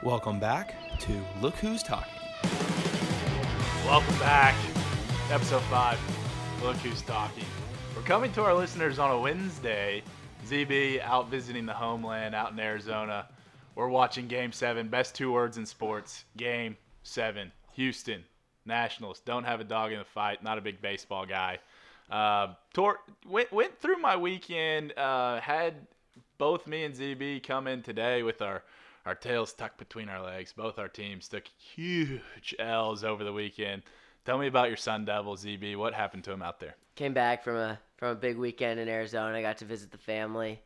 Welcome back to Look Who's Talking. Welcome back. Episode 5, Look Who's Talking. We're coming to our listeners on a Wednesday. ZB out visiting the homeland out in Arizona. We're watching Game 7. Best two words in sports. Game 7. Houston Nationals. Don't have a dog in the fight. Not a big baseball guy. Went through my weekend. Had both me and ZB come in today with our tails tucked between our legs. Both our teams took huge L's over the weekend. Tell me about your Sun Devils, ZB. What happened to him out there? Came back from a big weekend in Arizona. I got to visit the family.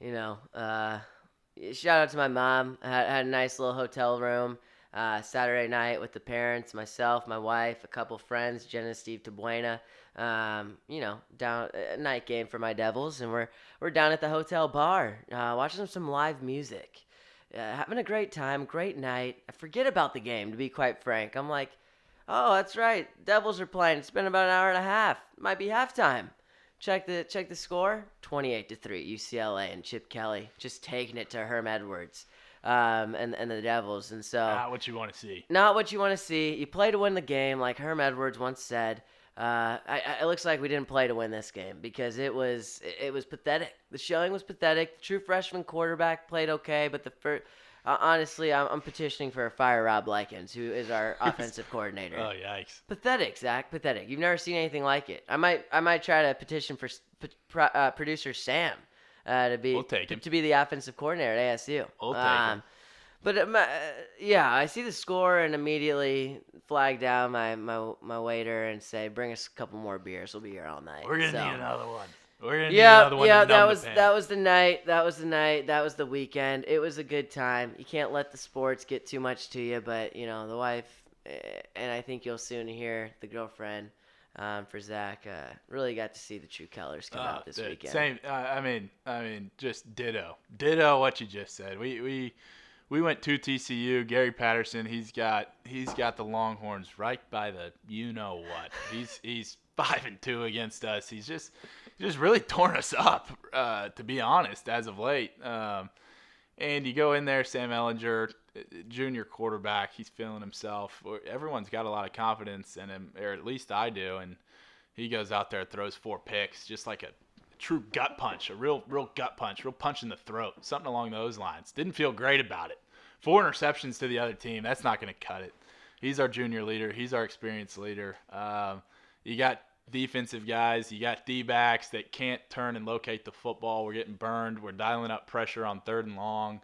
Shout out to my mom. I had a nice little hotel room Saturday night with the parents, myself, my wife, a couple friends, Jen and Steve Tabuena. Down a night game for my Devils, and we're down at the hotel bar watching some live music. Having a great time, great night. I forget about the game, to be quite frank. I'm like, oh, that's right. Devils are playing. It's been about an hour and a half. Might be halftime. Check the score. 28-3. UCLA and Chip Kelly just taking it to Herm Edwards and the Devils. And so Not what you want to see. Not what you want to see. You play to win the game, like Herm Edwards once said. It looks like we didn't play to win this game because it was pathetic. The showing was pathetic. The true freshman quarterback played okay, but honestly, I'm petitioning for a fire Rob Likens, who is our offensive coordinator. Oh, yikes. Pathetic, Zach. Pathetic. You've never seen anything like it. I might try to petition for producer Sam to be the offensive coordinator at ASU. We'll take him. But I see the score and immediately flag down my waiter and say, "Bring us a couple more beers. We'll be here all night." We're gonna need another one. That was the night. That was the weekend. It was a good time. You can't let the sports get too much to you, but the wife, and I think you'll soon hear the girlfriend for Zach, really got to see the true colors come out this weekend. Same. I mean, just ditto what you just said. We went to TCU. Gary Patterson, he's got the Longhorns right by the what. He's 5-2 against us. He's just really torn us up, to be honest, as of late. And you go in there, Sam Ehlinger, junior quarterback, he's feeling himself. Everyone's got a lot of confidence in him, or at least I do. And he goes out there, throws 4 picks, just like a true gut punch, a real gut punch, real punch in the throat, something along those lines. Didn't feel great about it. 4 interceptions to the other team, that's not going to cut it. He's our junior leader. He's our experienced leader. You got defensive guys. You got D-backs that can't turn and locate the football. We're getting burned. We're dialing up pressure on 3rd and long.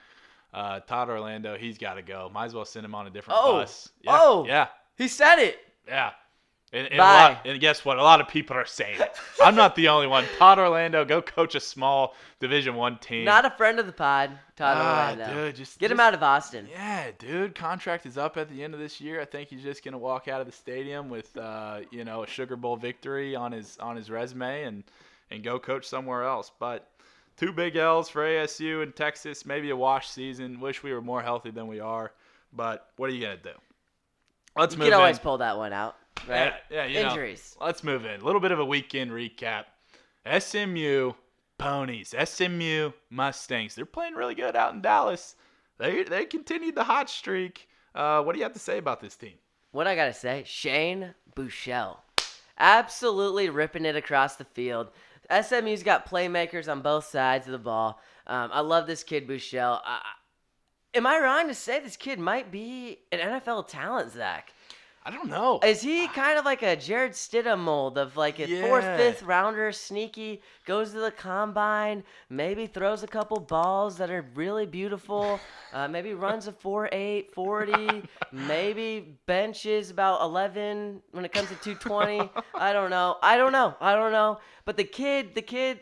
Todd Orlando, he's got to go. Might as well send him on a different bus. Yeah. He said it. Yeah. And guess what? A lot of people are saying it. I'm not the only one. Todd Orlando, go coach a small Division I team. Not a friend of the pod, Todd Orlando. Dude, get him out of Austin. Yeah, dude. Contract is up at the end of this year. I think he's just gonna walk out of the stadium with a Sugar Bowl victory on his resume and go coach somewhere else. But 2 big L's for ASU and Texas. Maybe a wash season. Wish we were more healthy than we are. But what are you gonna do? Let's move in. You can always pull that one out. Right? Yeah, injuries. Let's move in. A little bit of a weekend recap. SMU Ponies, SMU Mustangs. They're playing really good out in Dallas. They continued the hot streak. What do you have to say about this team? What I got to say, Shane Buechele. Absolutely ripping it across the field. SMU's got playmakers on both sides of the ball. I love this kid, Buechele. Am I wrong to say this kid might be an NFL talent, Zach? I don't know. Is he kind of like a Jared Stidham mold of like a 4th, 5th rounder, sneaky, goes to the combine, maybe throws a couple balls that are really beautiful, maybe runs a 4.8, 40, maybe benches about 11 when it comes to 220. I don't know. But the kid,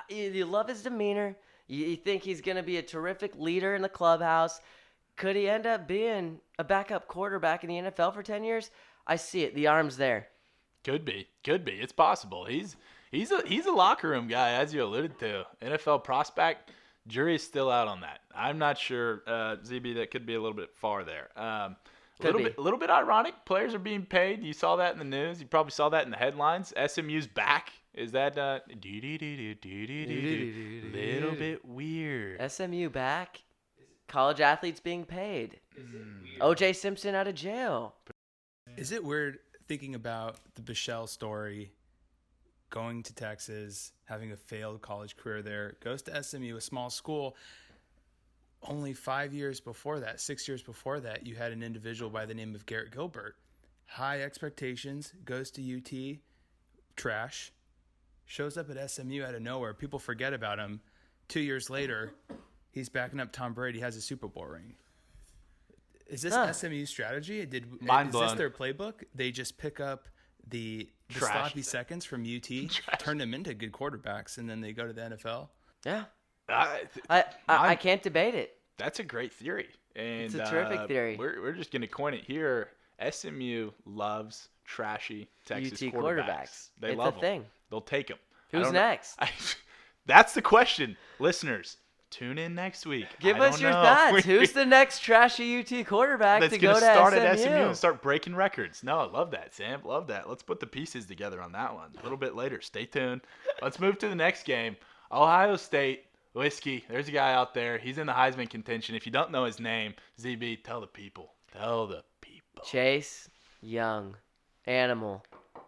you love his demeanor. You think he's going to be a terrific leader in the clubhouse. Could he end up being a backup quarterback in the NFL for 10 years? I see it. The arm's there. Could be. It's possible. He's a locker room guy, as you alluded to. NFL prospect. Jury is still out on that. I'm not sure, ZB, that could be a little bit far there. A little bit ironic. Players are being paid. You saw that in the news. You probably saw that in the headlines. SMU's back. Is that little bit weird? SMU back? college athletes being paid. O.J. Simpson out of jail. Is it weird thinking about the Bichelle story, going to Texas, having a failed college career there, goes to SMU, a small school. Only 5 years before that, 6 years before that, you had an individual by the name of Garrett Gilbert. High expectations, goes to UT, trash, shows up at SMU out of nowhere. People forget about him. 2 years later, he's backing up Tom Brady, has a Super Bowl ring. Is this SMU's strategy? Is this their playbook? They just pick up the sloppy seconds from UT, turn them into good quarterbacks, and then they go to the NFL? Yeah. I can't debate it. That's a great theory. And it's a terrific theory. We're just going to coin it here. SMU loves trashy Texas UT quarterbacks. They it's love a them. thing. They'll take them. Who's next? That's the question. Listeners, tune in next week. Give us your thoughts. Who's the next trashy UT quarterback that's to go to start SMU? At SMU and start breaking records? No, I love that, Sam. Love that. Let's put the pieces together on that one a little bit later. Stay tuned. Let's move to the next game. Ohio State. Whiskey, there's a guy out there. He's in the Heisman contention. If you don't know his name, ZB, tell the people. Tell the people. Chase Young. Animal.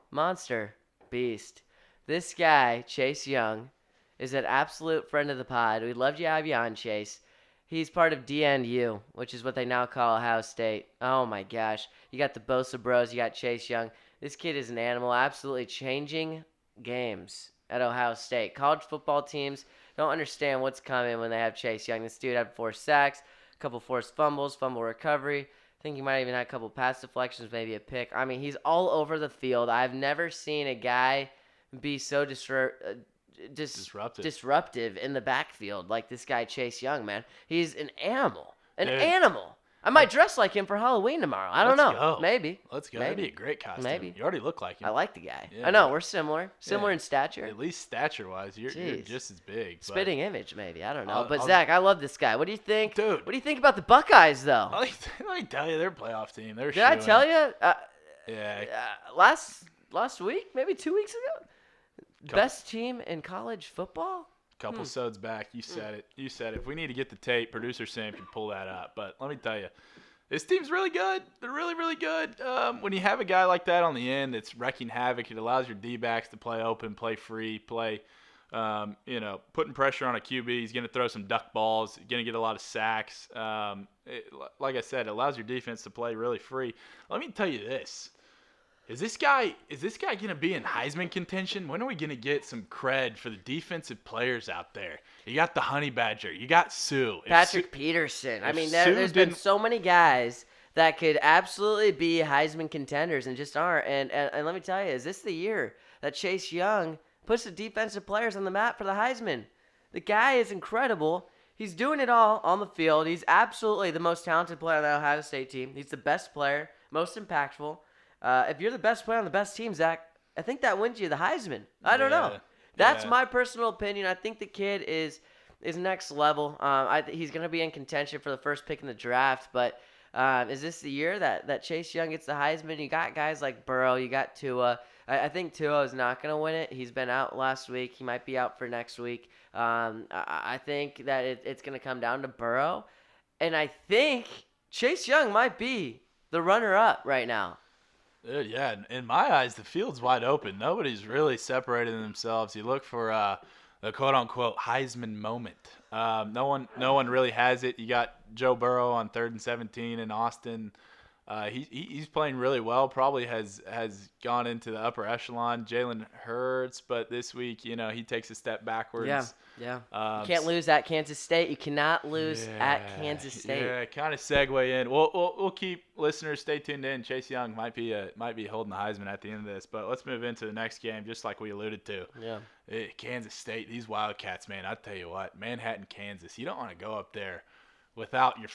Monster. Beast. This guy, Chase Young, is an absolute friend of the pod. We'd love to have you on, Chase. He's part of DNU, which is what they now call Ohio State. Oh, my gosh. You got the Bosa Bros. You got Chase Young. This kid is an animal, absolutely changing games at Ohio State. College football teams don't understand what's coming when they have Chase Young. This dude had 4 sacks, a couple forced fumbles, fumble recovery. I think he might even have a couple pass deflections, maybe a pick. I mean, he's all over the field. I've never seen a guy be so disruptive in the backfield like this guy Chase Young, man. He's an animal. Animal. I might dress like him for Halloween tomorrow. I don't know. Go. Maybe. Let's go. Maybe. That'd be a great costume. Maybe. You already look like him. I like the guy. Yeah, I know. We're similar. Similar in stature. At least stature-wise, you're just as big. Spitting image, maybe. I don't know. Zach, I love this guy. What do you think? Dude. What do you think about the Buckeyes, though? Let me tell you, they're a playoff team. Did I tell you? Yeah. Last week? Maybe 2 weeks ago? Best team in college football? Couple sods back. You said it. If we need to get the tape, producer Sam can pull that up. But let me tell you, this team's really good. They're really, really good. When you have a guy like that on the end that's wrecking havoc, it allows your D-backs to play open, play free, play, putting pressure on a QB. He's going to throw some duck balls. He's going to get a lot of sacks. Like I said, it allows your defense to play really free. Let me tell you this. Is this guy going to be in Heisman contention? When are we going to get some cred for the defensive players out there? You got the Honey Badger. You got Sue. Patrick Peterson. I mean, there's been so many guys that could absolutely be Heisman contenders and just aren't. And let me tell you, is this the year that Chase Young puts the defensive players on the map for the Heisman? The guy is incredible. He's doing it all on the field. He's absolutely the most talented player on the Ohio State team. He's the best player, most impactful. If you're the best player on the best team, Zach, I think that wins you the Heisman. I don't know. That's my personal opinion. I think the kid is next level. He's going to be in contention for the first pick in the draft. But is this the year that Chase Young gets the Heisman? You got guys like Burrow. You got Tua. I think Tua is not going to win it. He's been out last week. He might be out for next week. I think that it's going to come down to Burrow. And I think Chase Young might be the runner-up right now. Yeah, in my eyes, the field's wide open. Nobody's really separated themselves. You look for the quote-unquote Heisman moment. No one really has it. You got Joe Burrow on 3rd and 17 in Austin. He's playing really well. Probably has gone into the upper echelon. Jalen Hurts, but this week, he takes a step backwards. Yeah. You can't lose at Kansas State. You cannot lose at Kansas State. Yeah, kind of segue in. We'll keep listeners stay tuned in. Chase Young might be holding the Heisman at the end of this, but let's move into the next game, just like we alluded to. Yeah. Kansas State, these Wildcats, man. I tell you what, Manhattan, Kansas. You don't want to go up there without your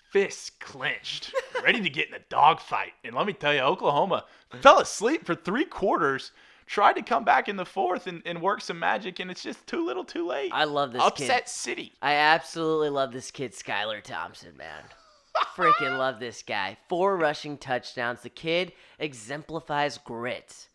fists clenched, ready to get in a dogfight. And let me tell you, Oklahoma fell asleep for 3 quarters. Tried to come back in the 4th and work some magic, and it's just too little too late. I love this kid. Upset City. I absolutely love this kid, Skylar Thompson, man. Freaking love this guy. 4 rushing touchdowns. The kid exemplifies grit.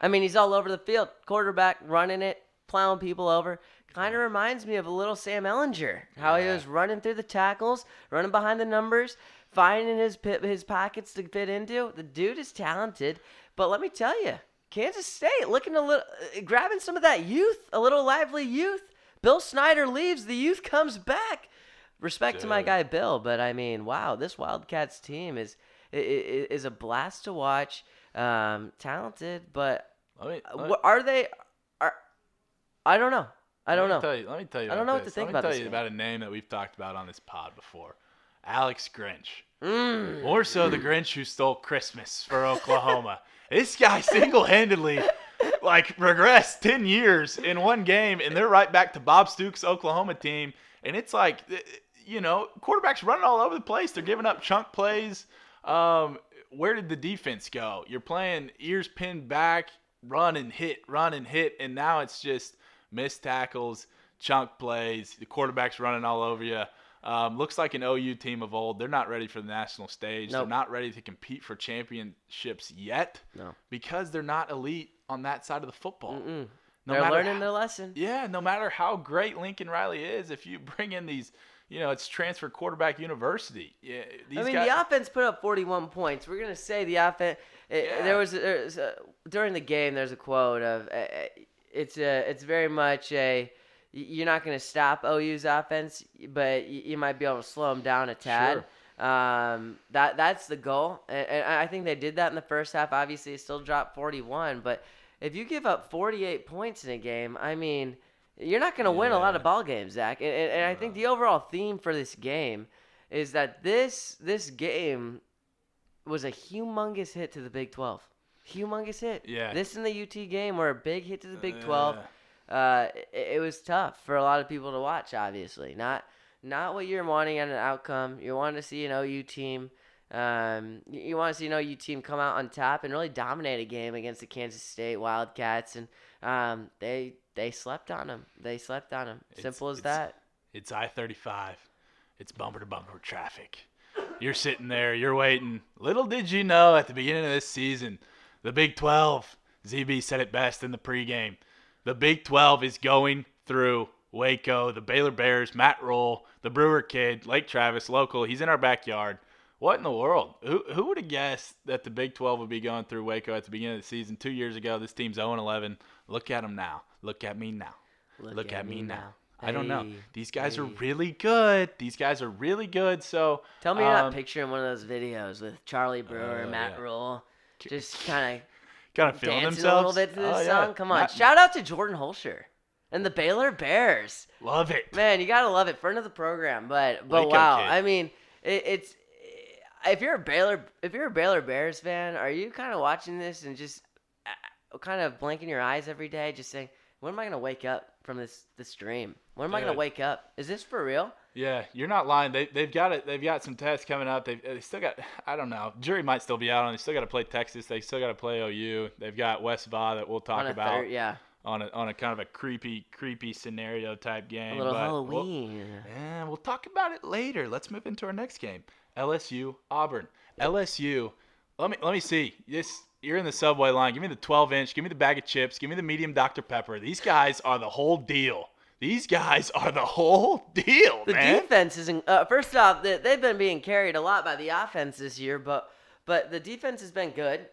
I mean, he's all over the field. Quarterback running it, plowing people over. kind of reminds me of a little Sam Ellinger. How he was running through the tackles, running behind the numbers, finding his pockets to fit into. The dude is talented, but let me tell you, Kansas State looking grabbing some of that youth, a little lively youth. Bill Snyder leaves, the youth comes back. Respect to my guy Bill, but I mean, wow, this Wildcats team is a blast to watch. Talented, but are they? I don't know. I don't know. Let me tell you. I don't know what to think about this. Let me tell you about a name that we've talked about on this pod before. Alex Grinch. More so the Grinch who stole Christmas for Oklahoma. This guy single-handedly regressed 10 years in one game, and they're right back to Bob Stooks' Oklahoma team. And it's like, quarterbacks running all over the place. They're giving up chunk plays. Where did the defense go? You're playing ears pinned back, run and hit, and now it's just missed tackles, chunk plays. The quarterback's running all over you. Looks like an OU team of old. They're not ready for the national stage. Nope. They're not ready to compete for championships yet because they're not elite on that side of the football. They're learning their lesson. Yeah, no matter how great Lincoln Riley is, if you bring in these, it's transfer quarterback university. Yeah, the offense put up 41 points. We're gonna say the offense. There was during the game. There's a quote of it's very much a. You're not going to stop OU's offense, but you might be able to slow them down a tad. Sure. That's the goal, and I think they did that in the first half. Obviously, it still dropped 41, but if you give up 48 points in a game, I mean, you're not going to win a lot of ball games, Zach. And I think the overall theme for this game is that this game was a humongous hit to the Big 12. Humongous hit. Yeah. This and the UT game were a big hit to the Big 12. It was tough for a lot of people to watch, obviously. Not what you're wanting at an outcome. You want to see an OU team. You want to see an OU team come out on top and really dominate a game against the Kansas State Wildcats, and they slept on them. Simple as that. It's I-35. It's bumper-to-bumper traffic. You're sitting there. You're waiting. Little did you know at the beginning of this season, the Big 12, ZB said it best in the pregame, the Big 12 is going through Waco, the Baylor Bears, Matt Roll, the Brewer kid, Lake Travis, local. He's in our backyard. What in the world? Who would have guessed that the Big 12 would be going through Waco at the beginning of the season 2 years ago? This team's 0-11. Look at them now. Look at me now. Look at me now. Hey, I don't know. These guys are really good. So tell me you're not picturing one of those videos with Charlie Brewer, Matt Roll, just kind of feeling dancing themselves a little bit to this song. Come on, shout out to Jordan Holscher and the Baylor Bears. Love it, man. You gotta love it. Friend of the program, but Waco wow. kid. I mean, it's if you're a Baylor Bears fan, are you kind of watching this and just kind of blinking your eyes every day, just saying, when am I gonna wake up from this dream? When am I gonna wake up? Is this for real? Yeah, you're not lying. They've got it. They've got some tests coming up. They still got. I don't know. Jury might still be out on. They still got to play Texas. They still got to play OU. They've got West Va that we'll talk about. On a kind of a creepy scenario type game. A little Halloween. We'll talk about it later. Let's move into our next game. LSU Auburn. LSU. Let me see. You're in the subway line. Give me the 12-inch. Give me the bag of chips. Give me the medium Dr. Pepper. These guys are the whole deal. The defense isn't. First off, they've been being carried a lot by the offense this year, but the defense has been good.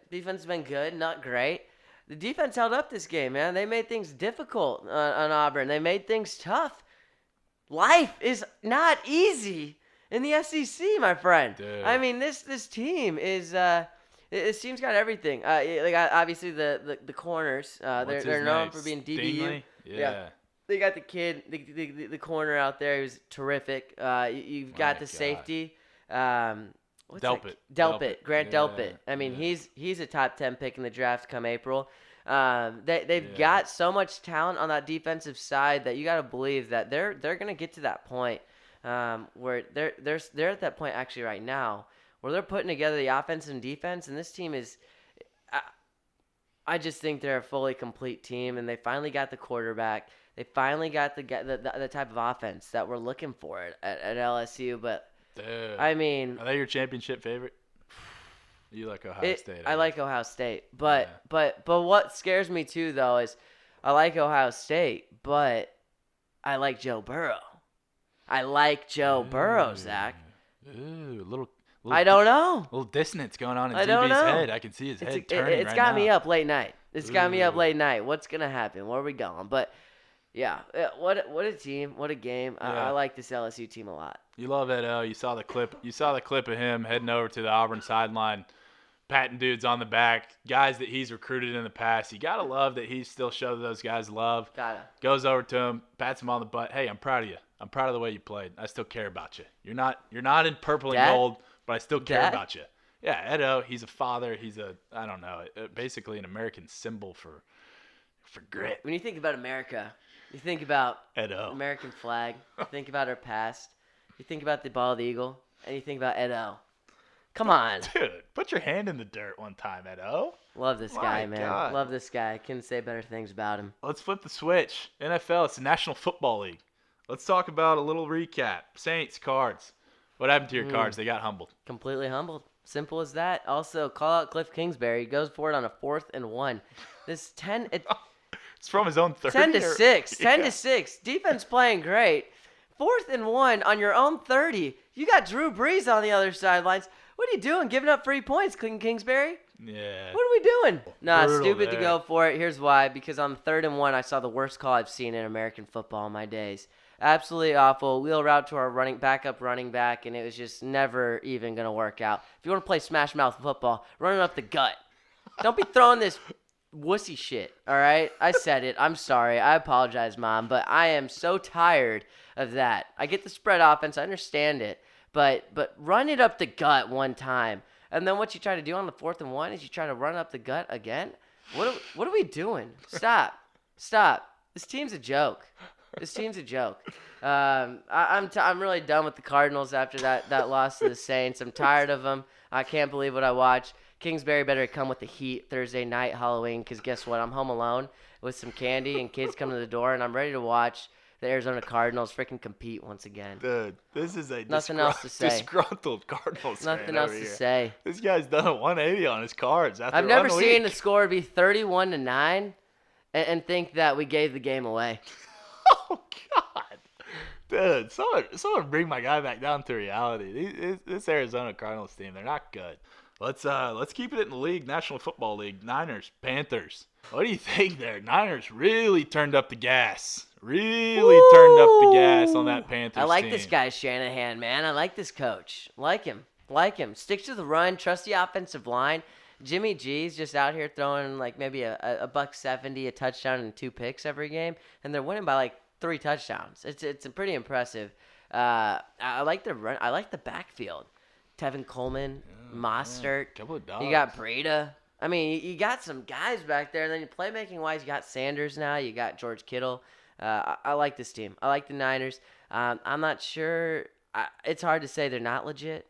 Not great. The defense held up this game, man. They made things difficult on Auburn. They made things tough. Life is not easy in the SEC, my friend. Dude. I mean, this team is. This team's got everything. Obviously the corners. They're known for being DBU. Stingley? Yeah. They got the kid, the corner out there who's terrific. You've got the safety. Delpit. Grant Delpit. I mean, he's a top 10 pick in the draft come April. They've got so much talent on that defensive side that you got to believe that they're going to get to that point where they're at that point actually right now where they're putting together the offense and defense, and this team is. I just think they're a fully complete team, and they finally got the quarterback. They finally got the type of offense that we're looking for at LSU. But dude, I mean, are they your championship favorite? You like Ohio State? I like Ohio State, but what scares me too though is I like Ohio State, but I like Joe Burrow. I like Joe Burrow, Zach. Ooh, little I don't know. little dissonance going on in I don't DB's know. head. I can see his head turning It's right got now. me up late night. It's got me up Ooh. late night. What's gonna happen? Where are we going? But yeah, what a team. What a game. I like this LSU team a lot. You love Edo. You saw the clip. You saw the clip of him heading over to the Auburn sideline, patting dudes on the back, guys that he's recruited in the past. You gotta love that he still shows those guys love. Gotta. Goes over to him, pats him on the butt. Hey, I'm proud of you. I'm proud of the way you played. I still care about you. You're not in purple and Dad? gold, but I still care Dad? about you. Yeah, Edo. He's a father. He's I don't know, basically an American symbol for grit. When you think about America, you think about Edo. American flag. You think about our past. You think about the bald eagle, and you think about Edo. Come on. Dude, put your hand in the dirt one time, Edo. Love this guy, My man. God. Love this guy. Couldn't say better things about him. Let's flip the switch. NFL, it's the National Football League. Let's talk about a little recap. Saints, Cards. What happened to your Cards? They got humbled. Completely humbled. Simple as that. Also, call out Cliff Kingsbury. He goes for it on a 4th and 1. This 10 It's from his own 30. 10 to 6. 10 Yeah. to 6. Defense playing great. 4th and 1 on your own 30. You got Drew Brees on the other sidelines. What are you doing? Giving up free points, Kingsbury? Yeah. What are we doing? Nah, Brutal stupid to there. go for it. Here's why. Because on 3rd and 1, I saw the worst call I've seen in American football in my days. Absolutely awful. Wheel route to our backup running back, and it was just never even going to work out. If you want to play smash mouth football, run it up the gut. Don't be throwing this wussy shit, all right? I said it. I'm sorry. I apologize, Mom, but I am so tired of that. I get the spread offense. I understand it, but run it up the gut one time. And then what you try to do on the 4th and 1 is you try to run up the gut again? What are we doing? Stop. This team's a joke. I'm really done with the Cardinals after that loss to the Saints. I'm tired of them. I can't believe what I watched. Kingsbury better come with the heat Thursday night, Halloween, because guess what? I'm home alone with some candy and kids come to the door, and I'm ready to watch the Arizona Cardinals freaking compete once again. Dude, this is a Nothing else to say. disgruntled Cardinals fan Nothing else over to here. say. This guy's done a 180 on his Cards after I've never 1 seen week. the score be 31-9 and think that we gave the game away. Oh, God. Dude, someone bring my guy back down to reality. This Arizona Cardinals team, they're not good. Let's keep it in the league, National Football League. Niners, Panthers. What do you think there? Niners really turned up the gas. Turned up the gas on that Panthers I like team. this guy, Shanahan, man. I like this coach. Like him. Stick to the run. Trust the offensive line. Jimmy G's just out here throwing like maybe a $170, a touchdown, and 2 picks every game, and they're winning by like 3 touchdowns. It's pretty impressive. I like the run. I like the backfield. Tevin Coleman, Mostert. Couple of dogs. You got Breida. I mean, you got some guys back there. And then playmaking-wise, you got Sanders now. You got George Kittle. I like this team. I like the Niners. I'm not sure. It's hard to say they're not legit,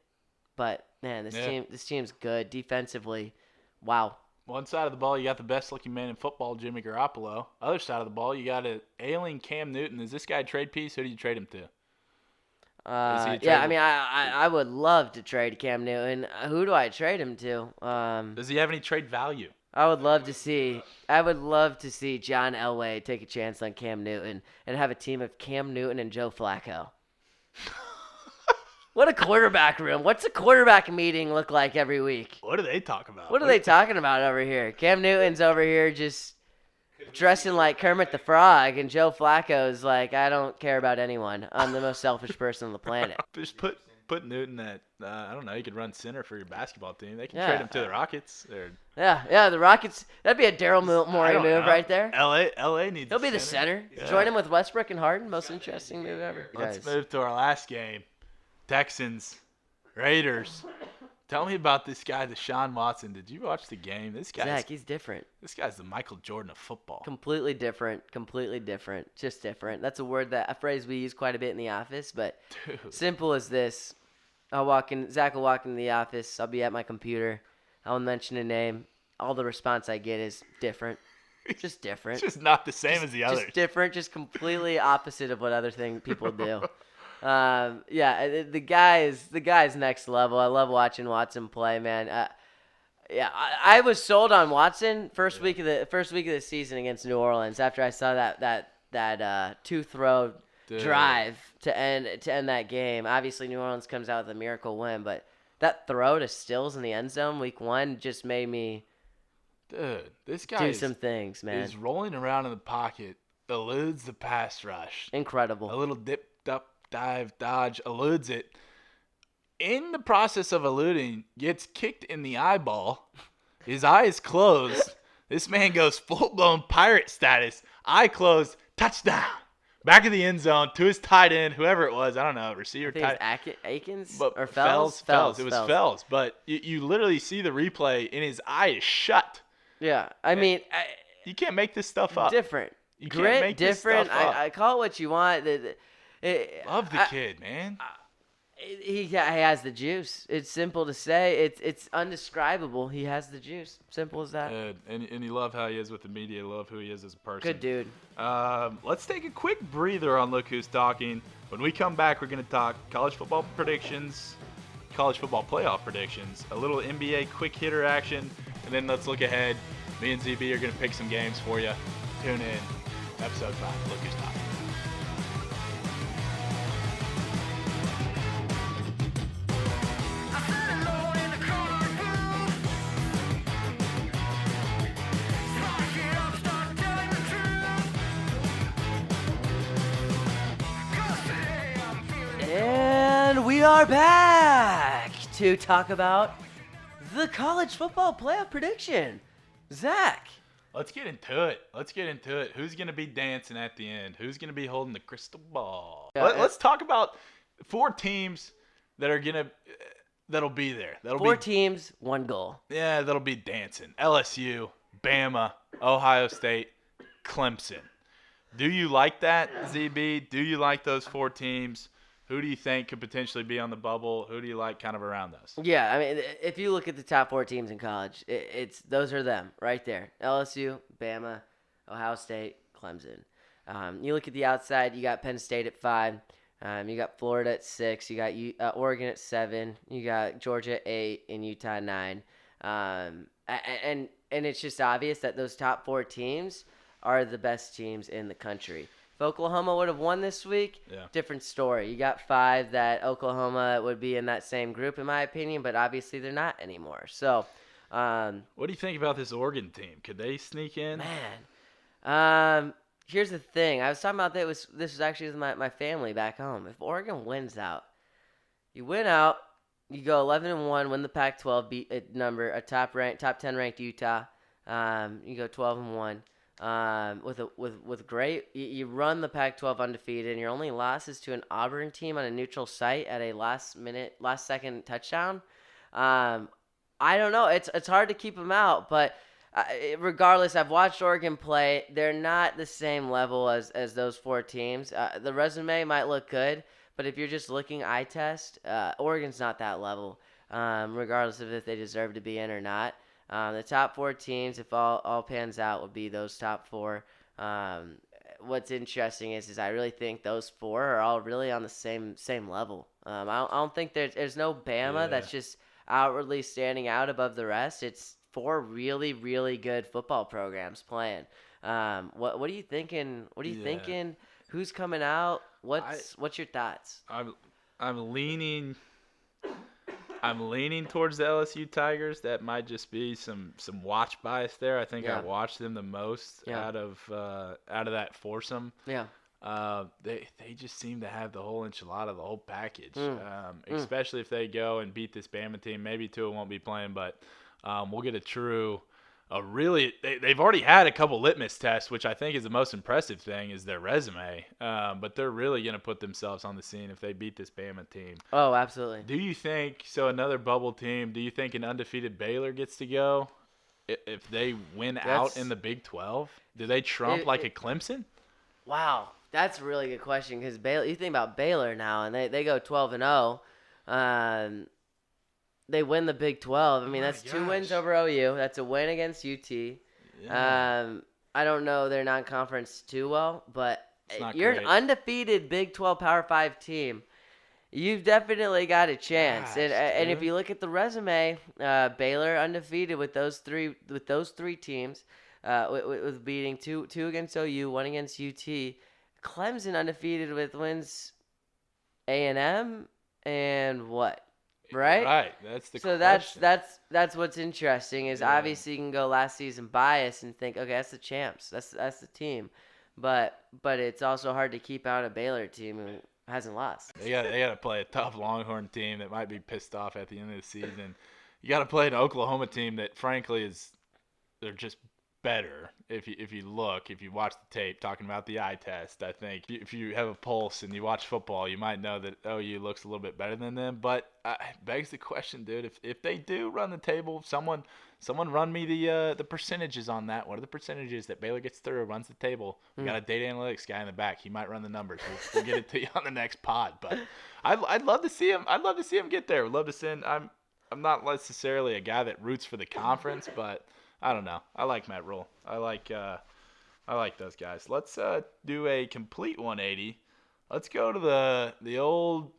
but man, this team's good defensively. Wow. One side of the ball, you got the best-looking man in football, Jimmy Garoppolo. Other side of the ball, you got an ailing Cam Newton. Is this guy a trade piece? Who do you trade him to? Yeah, I mean, I would love to trade Cam Newton. Who do I trade him to? Does he have any trade value? I would love to see John Elway take a chance on Cam Newton and have a team of Cam Newton and Joe Flacco. What a quarterback room. What's a quarterback meeting look like every week? What do they talk about? What are they talking about over here? Cam Newton's over here just dressing like Kermit the Frog, and Joe Flacco's like, I don't care about anyone. I'm the most selfish person on the planet. Just put Newton at, I don't know, you could run center for your basketball team. They can Yeah. trade him to the Rockets. Or, Yeah, the Rockets. That'd be a Daryl Morey I don't move know. right there. LA needs He'll be the center. Yeah. Join him with Westbrook and Harden. Most interesting move ever. Let's Guys. move to our last game. Texans, Raiders. Tell me about this guy, Deshaun Watson. Did you watch the game? This Zach, he's different. This guy's the Michael Jordan of football. Completely different. Just different. That's a phrase we use quite a bit in the office, but Dude. simple as this. Zach will walk into the office. I'll be at my computer. I'll mention a name. All the response I get is different. Just different. It's just not the same as the others. Just different. Just completely opposite of what other people do. The guy's next level. I love watching Watson play, man. I was sold on Watson first week of the season against New Orleans after I saw that two-throw Dude. drive to end that game. Obviously, New Orleans comes out with a miracle win, but that throw to Stills in the end zone week 1 just made me this guy do some things, man. is rolling around in the pocket, eludes the pass rush. Incredible. A little dip, up, dive, dodge, eludes it. In the process of eluding, gets kicked in the eyeball. His eyes closed. This man goes full-blown pirate status. Eye closed, touchdown. Back of the end zone to his tight end, whoever it was. I don't know, receiver. I think it was Akins but or Fells? Fells. It was Fells. But you literally see the replay, and his eye is shut. Yeah, I mean, you can't make this stuff up. Different. You Grit, can't make different. This stuff up. I call it what you want. Love the kid, man. He has the juice. It's simple to say. It's undescribable. He has the juice. Simple as that. And you love how he is with the media. You love who he is as a person. Good dude. Let's take a quick breather on Look Who's Talking. When we come back, we're going to talk college football predictions, college football playoff predictions, a little NBA quick hitter action, and then let's look ahead. Me and ZB are going to pick some games for you. Tune in. Episode 5, Look Who's Talking. And we are back to talk about the college football playoff prediction. Zach. Let's get into it. Who's going to be dancing at the end? Who's going to be holding the crystal ball? Let's talk about 4 teams that are that'll be there. Four teams, 1 goal. Yeah, that'll be dancing. LSU, Bama, Ohio State, Clemson. Do you like that, ZB? Do you like those 4 teams? Who do you think could potentially be on the bubble? Who do you like kind of around us? Yeah, I mean, if you look at the top 4 teams in college, those are them right there. LSU, Bama, Ohio State, Clemson. You look at the outside, you got Penn State at 5. You got Florida at 6. You got Oregon at 7. You got Georgia at 8 and Utah 9. And it's just obvious that those top 4 teams are the best teams in the country. If Oklahoma would have won this week, different story. You got 5 that Oklahoma would be in that same group, in my opinion, but obviously they're not anymore. So, what do you think about this Oregon team? Could they sneak in? Man, here's the thing. I was talking about this was actually with my family back home. If Oregon wins out, you win out, you go 11-1, win the Pac-12, beat a top 10 ranked Utah. You go 12-1. With great, you run the Pac-12 undefeated, and your only loss is to an Auburn team on a neutral site at a last second touchdown. I don't know. It's hard to keep them out, but regardless, I've watched Oregon play. They're not the same level as those 4 teams. The resume might look good, but if you're just looking eye test, Oregon's not that level, regardless of if they deserve to be in or not. The top 4 teams, if all pans out, would be those top 4. What's interesting is I really think those 4 are all really on the same level. I don't think there's no Bama that's just outwardly standing out above the rest. It's 4 really, really good football programs playing. What are you thinking? What are you thinking? Who's coming out? What's your thoughts? I'm leaning towards the LSU Tigers. That might just be some watch bias there. I think I watched them the most out of that foursome. Yeah. They just seem to have the whole enchilada, the whole package. Especially if they go and beat this Bama team. Maybe Tua won't be playing, but we'll get they've already had a couple litmus tests, which I think is the most impressive thing is their resume. But they're really going to put themselves on the scene if they beat this Bama team. Oh, absolutely. Do you think, so another bubble team, do you think an undefeated Baylor gets to go if they win out in the Big 12? Do they trump like a Clemson? Wow. That's a really good question because Baylor. You think about Baylor now, and they go 12-0. They win the Big 12. I mean, that's 2 wins over OU. That's a win against UT. Yeah. I don't know their non-conference too well, but you're an undefeated Big 12 Power 5 team. You've definitely got a chance. And if you look at the resume, Baylor undefeated with those three teams. with beating two against OU, one against UT. Clemson undefeated with wins A&M and what? Right? Right. That's the So question. that's what's interesting is obviously you can go last season bias and think, okay, that's the champs. That's the team. But it's also hard to keep out a Baylor team who hasn't lost. They got to play a tough Longhorn team that might be pissed off at the end of the season. You got to play an Oklahoma team that, frankly, they're just better. If you watch the tape, talking about the eye test, I think if you have a pulse and you watch football, you might know that OU looks a little bit better than them. But begs the question, dude, if they do run the table, someone run me the percentages on that. What are the percentages that Baylor gets through, runs the table? We got a data analytics guy in the back. He might run the numbers. We'll get it to you on the next pod. But I'd love to see him. I'd love to see him get there. I'd love to send. I'm not necessarily a guy that roots for the conference, but I don't know. I like Matt Rule. I like those guys. Let's do a complete 180. Let's go to the old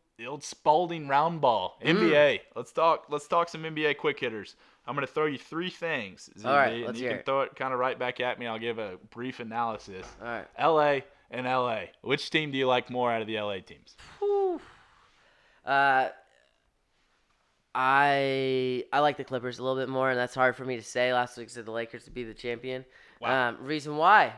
Spalding round ball. NBA. Let's talk some NBA quick hitters. I'm going to throw you 3 things, ZB, All right, let's and you hear can it. throw it kind of right back at me. I'll give a brief analysis. All right. LA and LA. Which team do you like more out of the LA teams? Whew. I like the Clippers a little bit more, and that's hard for me to say. Last week I said the Lakers to be the champion. Wow. Reason why?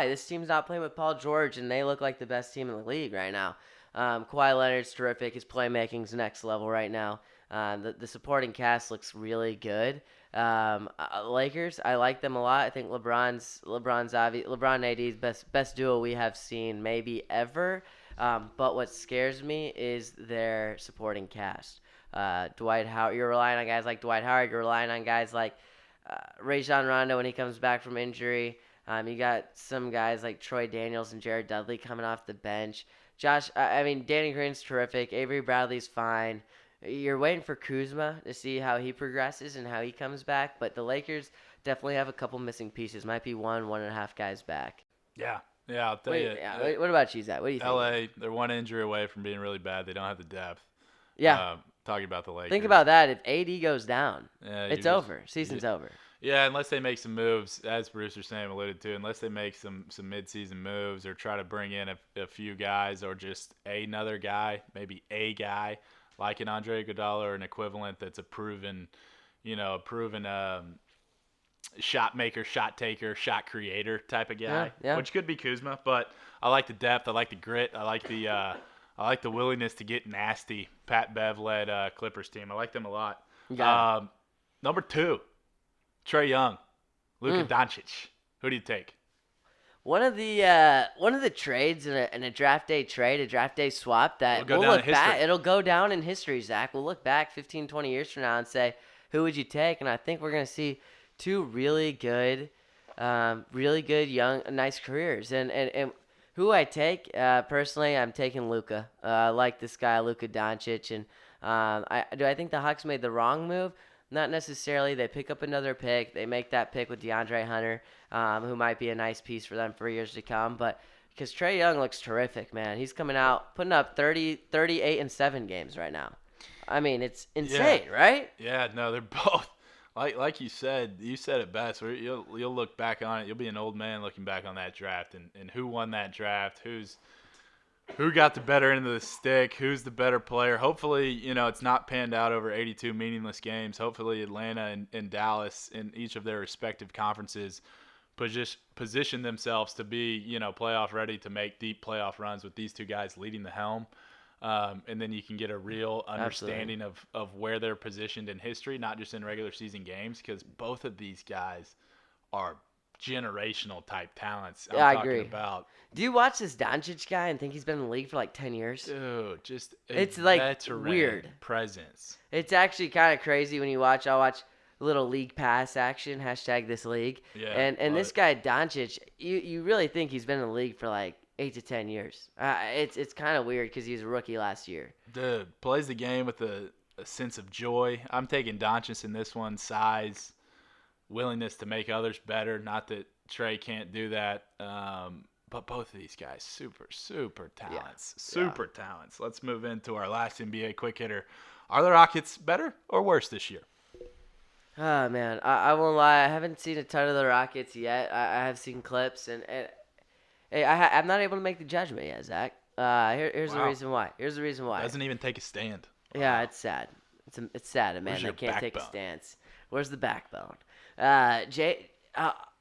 This team's not playing with Paul George, and they look like the best team in the league right now. Kawhi Leonard's terrific. His playmaking's next level right now. The supporting cast looks really good. Lakers, I like them a lot. I think LeBron AD's best duo we have seen maybe ever. But what scares me is their supporting cast. Dwight Howard, you're relying on guys like Dwight Howard. You're relying on guys like Rajon Rondo when he comes back from injury. You got some guys like Troy Daniels and Jared Dudley coming off the bench. Danny Green's terrific. Avery Bradley's fine. You're waiting for Kuzma to see how he progresses and how he comes back. But the Lakers definitely have a couple missing pieces. Might be 1.5 guys back. Yeah, I'll tell you. What about you, Zach? What do you think? LA, they're one injury away from being really bad. They don't have the depth. Yeah. Talking about the Lakers. Think about that. If AD goes down, it's you're over. Season's over. Yeah, unless they make some moves, as Brewster Sam alluded to, unless they make some mid-season moves or try to bring in a few guys or just another guy, maybe a guy like an Andre Iguodala or an equivalent that's a proven shot maker, shot taker, shot creator type of guy, which could be Kuzma. But I like the depth. I like the grit. I like the willingness to get nasty. Pat Bev led Clippers team. I like them a lot. Number 2, Trae Young, Luka Doncic. Who do you take? One of the trades in a draft day trade, a draft day swap that we'll look back. It'll go down in history, Zach. We'll look back 15, 20 years from now and say, who would you take? And I think we're gonna see 2 really good young, nice careers. And who I take, personally, I'm taking Luka. I like this guy, Luka Doncic. And I think the Hawks made the wrong move? Not necessarily. They pick up another pick. They make that pick with DeAndre Hunter, who might be a nice piece for them for years to come. But because Trae Young looks terrific, man. He's coming out, putting up 38 and 7 games right now. I mean, it's insane, right? Yeah, no, they're both. Like you said it best. You'll look back on it. You'll be an old man looking back on that draft and who won that draft, who got the better end of the stick, who's the better player. Hopefully, it's not panned out over 82 meaningless games. Hopefully Atlanta and Dallas in each of their respective conferences position themselves to be, playoff ready to make deep playoff runs with these 2 guys leading the helm. And then you can get a real understanding of where they're positioned in history, not just in regular season games, because both of these guys are generational type talents. I agree. Do you watch this Doncic guy and think he's been in the league for like 10 years? Dude, just it's like weird presence. It's actually kind of crazy when you watch. I'll watch little league pass action, #thisleague. Yeah, and this guy Doncic, you really think he's been in the league for like 8 to 10 years. It's kind of weird because he was a rookie last year. Dude, plays the game with a sense of joy. I'm taking Doncic in this one. Size, willingness to make others better. Not that Trae can't do that. But both of these guys, super talents. Talents. Let's move into our last NBA quick hitter. Are the Rockets better or worse this year? Oh man, I won't lie. I haven't seen a ton of the Rockets yet. I have seen clips, and hey, I'm not able to make the judgment yet, Zach. Here's the Wow. reason why. Here's the reason why. Doesn't even take a stand. Yeah, Wow. it's sad. It's sad, a man Where's your that can't take a backbone? stance. Where's the backbone?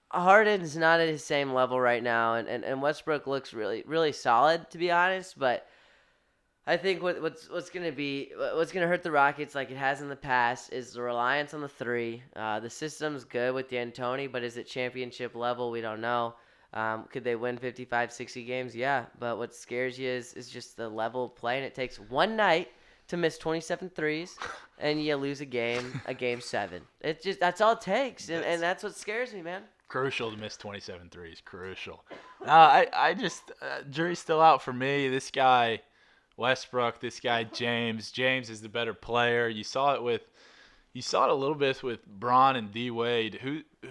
Harden's not at his same level right now, and Westbrook looks really solid, to be honest. But I think what's gonna hurt the Rockets like it has in the past is the reliance on the three. The system's good with D'Antoni, but is it championship level? We don't know. Could they win 55, 60 games? Yeah, but what scares you is just the level of play, and it takes one night to miss 27 threes, and you lose a game 7. It's just that's all it takes, and that's what scares me, man. Crucial to miss 27 threes. Crucial. I just jury's still out for me. This guy Westbrook, this guy James. James is the better player. You saw it a little bit with Bron and D Wade.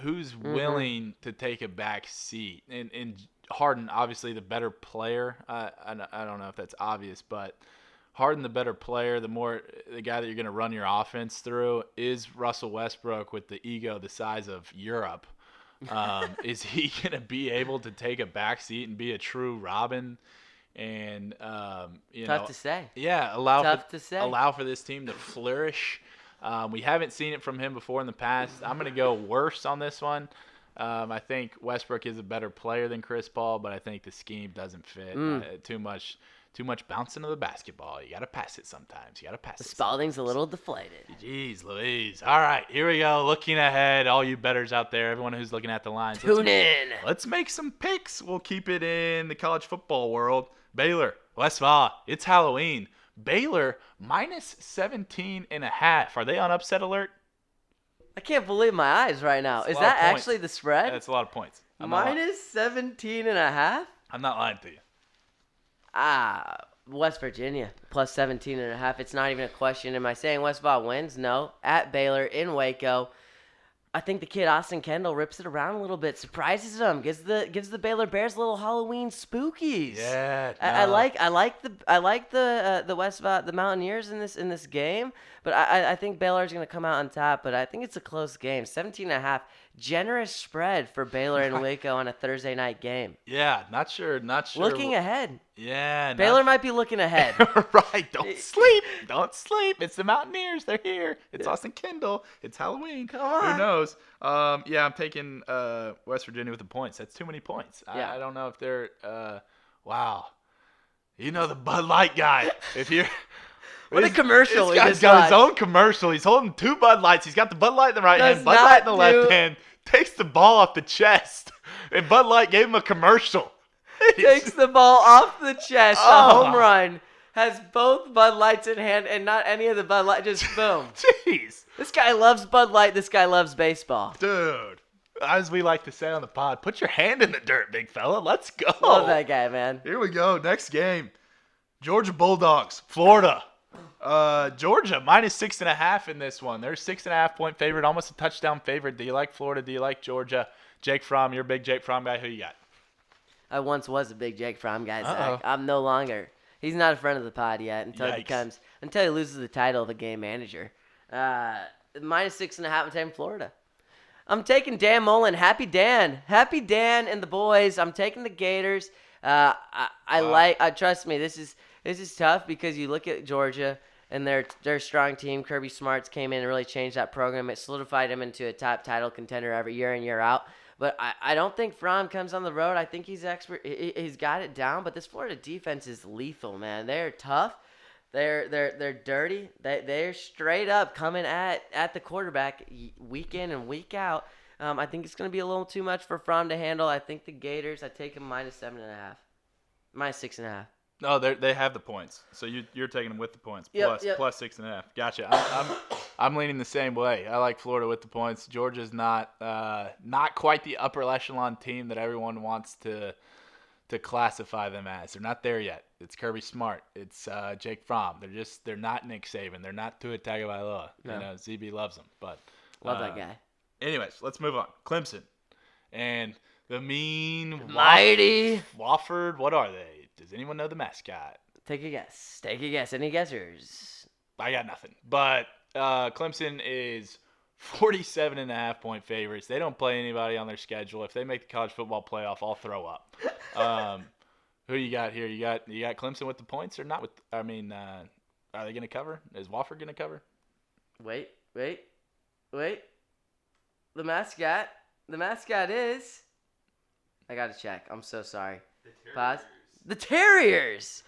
Who's willing to take a back seat? And Harden, obviously the better player. I don't know if that's obvious, but Harden, the better player, the guy that you're going to run your offense through is Russell Westbrook with the ego the size of Europe. Is he going to be able to take a back seat and be a true Robin? And Tough to say. Yeah, allow for this team to flourish. We haven't seen it from him before in the past. I'm going to go worse on this one. I think Westbrook is a better player than Chris Paul, but I think the scheme doesn't fit. Too much bouncing of the basketball. You got to pass it sometimes. Spalding's a little deflated. Jeez Louise. All right, here we go. Looking ahead, all you bettors out there, everyone who's looking at the lines. Tune in. Let's make some picks. We'll keep it in the college football world. Baylor, West Va. It's Halloween. Baylor minus 17.5. Are they on upset alert? I can't believe my eyes right now. That's Is a lot that of points. actually the spread? That's a lot of points. Minus 17.5? I'm not lying to you. West Virginia plus 17.5. It's not even a question. Am I saying West Va wins? No. At Baylor in Waco. I think the kid Austin Kendall rips it around a little bit, surprises them, gives the Baylor Bears little Halloween spookies. Yeah, I like the West Va, the Mountaineers in this game, but I think Baylor's gonna come out on top. But I think it's a close game. 17.5, generous spread for Baylor and Waco on a Thursday night game. Yeah, not sure. Looking ahead. Yeah, Baylor might be looking ahead. Right. Don't sleep. It's the Mountaineers. They're here. It's Austin Kendall. It's Halloween. Come on. Who knows? Yeah, I'm taking West Virginia with the points. That's too many points. Yeah. I don't know if they're wow. You know the Bud Light guy. If you're What a commercial This we guy's just got his watched. own commercial. He's holding 2 Bud Lights. He's got the Bud Light in the right Does hand, Bud Light in the not left do- hand. Takes the ball off the chest. And Bud Light gave him a commercial. Takes the ball off the chest. Oh. A home run. Has both Bud Lights in hand and not any of the Bud Light. Just boom. Jeez. This guy loves Bud Light. This guy loves baseball. Dude, as we like to say on the pod, put your hand in the dirt, big fella. Let's go. Love that guy, man. Here we go. Next game. Georgia Bulldogs, Florida. Georgia minus 6.5 in this one. They're 6.5 point favorite, almost a touchdown favorite. Do you like Florida? Do you like Georgia? Jake Fromm, you're a big Jake Fromm guy. Who you got? I once was a big Jake Fromm guy, Zach. Uh-oh. I'm no longer. He's not a friend of the pod yet until Yikes. he loses the title of a game manager. Minus 6.5. I'm taking Florida. I'm taking Dan Mullen. Happy Dan and the boys. I'm taking the Gators. Trust me. This is tough because you look at Georgia and their strong team. Kirby Smarts came in and really changed that program. It solidified him into a top title contender every year in, year out. But I don't think Fromm comes on the road. I think he's expert. He's got it down. But this Florida defense is lethal, man. They're tough. They're dirty. They're straight up coming at the quarterback week in and week out. I think it's going to be a little too much for Fromm to handle. I think the Gators. I take them minus 7.5, minus 6.5. No, they have the points. So you're taking them with the points. Yep. Plus 6.5. Gotcha. I'm leaning the same way. I like Florida with the points. Georgia's not quite the upper echelon team that everyone wants to classify them as. They're not there yet. It's Kirby Smart. It's Jake Fromm. They're not Nick Saban. They're not Tua Tagovailoa. No. You know, ZB loves them. But Love that guy. anyways, let's move on. Clemson and the mean Mighty. Wofford. What are they? Does anyone know the mascot? Take a guess. Any guessers? I got nothing. But Clemson is 47.5-point favorites. They don't play anybody on their schedule. If they make the college football playoff, I'll throw up. Who you got here? You got Clemson with the points or not? Are they going to cover? Is Wofford going to cover? Wait. The mascot is. I gotta check. I'm so sorry. Pause. The Terriers.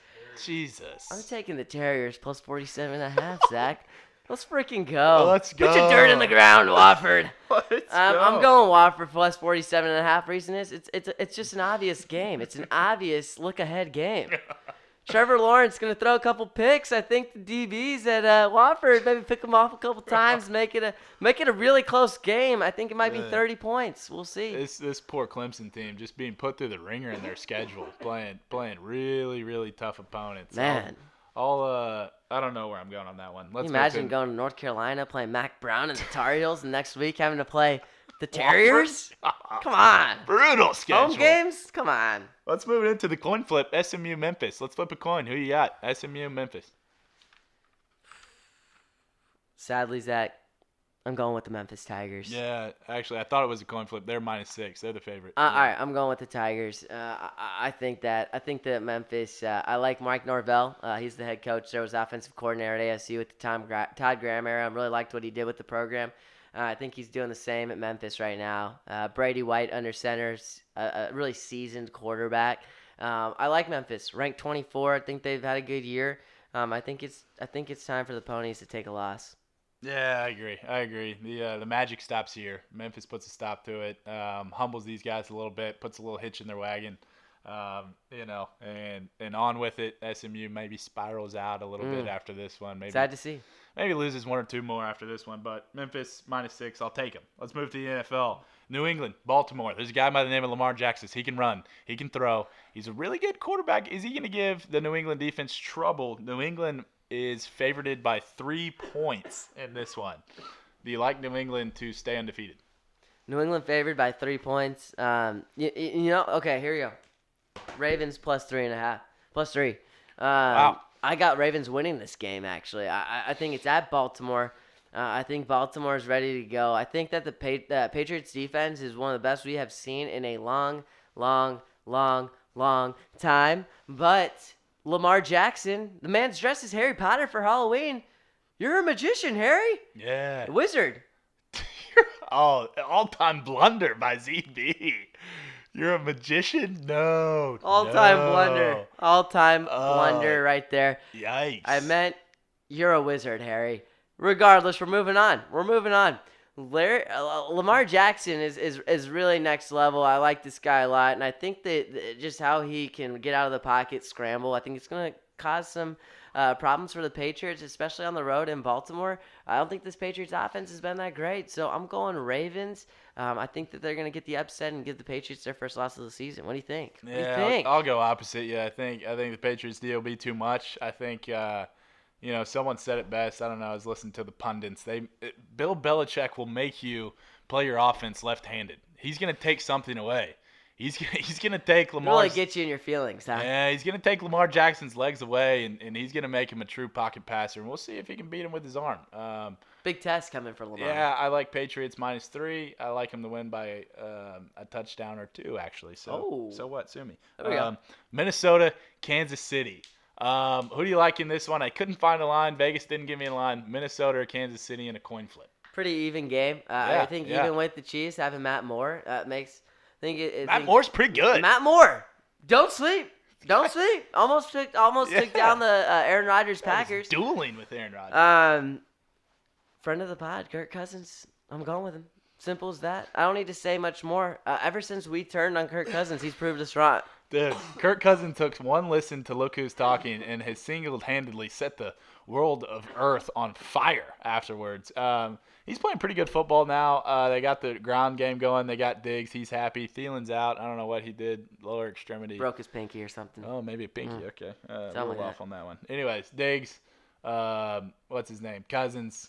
Jesus. I'm taking the Terriers plus 47.5, Zach. Let's freaking go. Let's go. Put your dirt in the ground, Wofford. Let's go. I'm going Wofford plus 47.5. Reason is it's just an obvious game. It's an obvious look ahead game. Trevor Lawrence going to throw a couple picks. I think the DBs at Wofford maybe pick them off a couple times, make it a really close game. I think it might be 30 points. We'll see. This poor Clemson team just being put through the ringer in their schedule, playing really, really tough opponents. Man. I don't know where I'm going on that one. Can you imagine going to North Carolina, playing Mac Brown and the Tar Heels, and next week having to play the Terriers? Come on. Brutal schedule. Home games? Come on. Let's move into the coin flip. SMU Memphis. Let's flip a coin. Who you got? SMU Memphis. Sadly, Zach, I'm going with the Memphis Tigers. Yeah, actually, I thought it was a coin flip. They're -6. They're the favorite. All right, I'm going with the Tigers. I think that Memphis. I like Mike Norvell. He's the head coach. There was offensive coordinator at ASU at the Todd Graham era. I really liked what he did with the program. I think he's doing the same at Memphis right now. Brady White under center's a really seasoned quarterback. I like Memphis, ranked 24. I think they've had a good year. I think it's time for the Ponies to take a loss. Yeah, I agree. The magic stops here. Memphis puts a stop to it, humbles these guys a little bit, puts a little hitch in their wagon, and on with it. SMU maybe spirals out a little bit after this one. Maybe sad to see. Maybe loses one or two more after this one, but Memphis -6, I'll take him. Let's move to the NFL. New England, Baltimore. There's a guy by the name of Lamar Jackson. He can run. He can throw. He's a really good quarterback. Is he going to give the New England defense trouble? New England is favored by 3 points in this one. Do you like New England to stay undefeated? New England favored by 3 points. Okay, here we go. Ravens plus 3.5. Plus 3. Wow. I got Ravens winning this game, actually. I think it's at Baltimore. I think Baltimore is ready to go. I think that the Patriots defense is one of the best we have seen in a long time. But Lamar Jackson, the man's dressed as Harry Potter for Halloween. You're a magician, Harry. Yeah. A wizard. All-time blunder by ZB. You're a magician? No. All-time no. blunder. All-time blunder right there. Yikes. I meant you're a wizard, Harry. Regardless, we're moving on. Lamar Jackson is really next level. I like this guy a lot, and I think that just how he can get out of the pocket, scramble, I think it's going to cause some problems for the Patriots, especially on the road in Baltimore. I don't think this Patriots offense has been that great, so I'm going Ravens. I think that they're going to get the upset and give the Patriots their first loss of the season. What do you think? I'll go opposite. Yeah, I think the Patriots deal will be too much. I think someone said it best. I don't know. I was listening to the pundits. Bill Belichick will make you play your offense left-handed. He's going to take something away. He's going to take Lamar. Really get you in your feelings, huh? Yeah, he's going to take Lamar Jackson's legs away, and he's going to make him a true pocket passer. And we'll see if he can beat him with his arm. Big test coming for Lamar. Yeah, I like Patriots -3. I like him to win by a touchdown or two, actually. So what? Sue me. There we go. Minnesota, Kansas City. Who do you like in this one? I couldn't find a line. Vegas didn't give me a line. Minnesota or Kansas City in a coin flip. Pretty even game. I think even with the Chiefs having Matt Moore makes. Matt Moore's pretty good. Matt Moore, don't sleep. Almost took down the Aaron Rodgers Packers. Dueling with Aaron Rodgers. Friend of the pod, Kirk Cousins. I'm going with him. Simple as that. I don't need to say much more. Ever since we turned on Kirk Cousins, he's proved us right. Dude, Kirk Cousins took one listen to Look Who's Talking and has single-handedly set the world of Earth on fire afterwards. He's playing pretty good football now. They got the ground game going. They got Diggs. He's happy. Thielen's out. I don't know what he did. Lower extremity. Broke his pinky or something. Oh, maybe a pinky. Okay. A Something little like off on that one. Anyways, Diggs. What's his name? Cousins.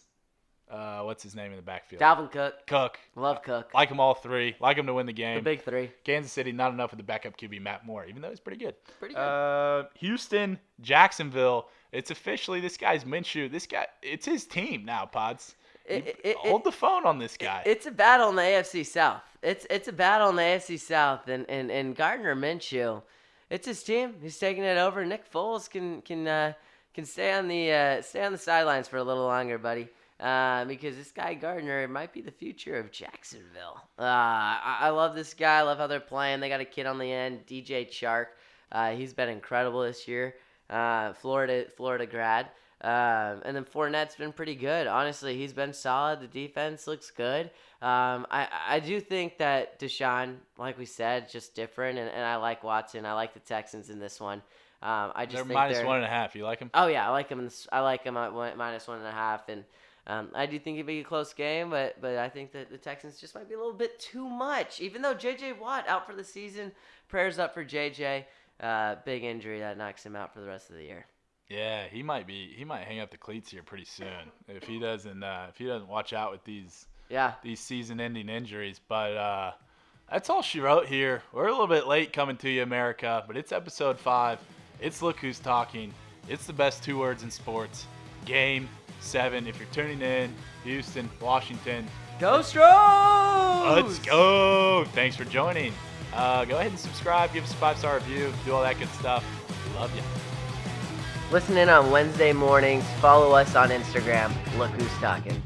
What's his name in the backfield? Dalvin Cook. Cook. Love Cook. Like them all three. Like them to win the game. The big three. Kansas City, not enough with the backup QB, Matt Moore, even though he's pretty good. Pretty good. Houston, Jacksonville. It's officially this guy's Minshew. This guy, it's his team now, Pods. Hold the phone on this guy. It's a battle in the AFC South. It's a battle in the AFC South, and Gardner Minshew, it's his team. He's taking it over. Nick Foles can stay on the sidelines for a little longer, buddy. Because this guy Gardner might be the future of Jacksonville. I love this guy. I love how they're playing. They got a kid on the end, DJ Chark. He's been incredible this year. Florida grad. And then Fournette's been pretty good. Honestly, he's been solid. The defense looks good. I do think that Deshaun, like we said, just different. And I like Watson. I like the Texans in this one. I just They're think minus 1.5. You like him? Oh yeah, I like him. I like him at minus 1.5, and I do think it'd be a close game, but I think that the Texans just might be a little bit too much. Even though J.J. Watt out for the season, prayers up for J.J. Big injury that knocks him out for the rest of the year. Yeah, he might hang up the cleats here pretty soon if he doesn't watch out with these season-ending injuries. But that's all she wrote here. We're a little bit late coming to you, America, but it's episode 5. It's Look Who's Talking. It's the best 2 words in sports. Game 7. If you're tuning in, Houston, Washington. Go Stros! Let's go. Thanks for joining. Go ahead and subscribe. Give us a 5-star review. Do all that good stuff. Love you. Listen in on Wednesday mornings. Follow us on Instagram. Look Who's Talking.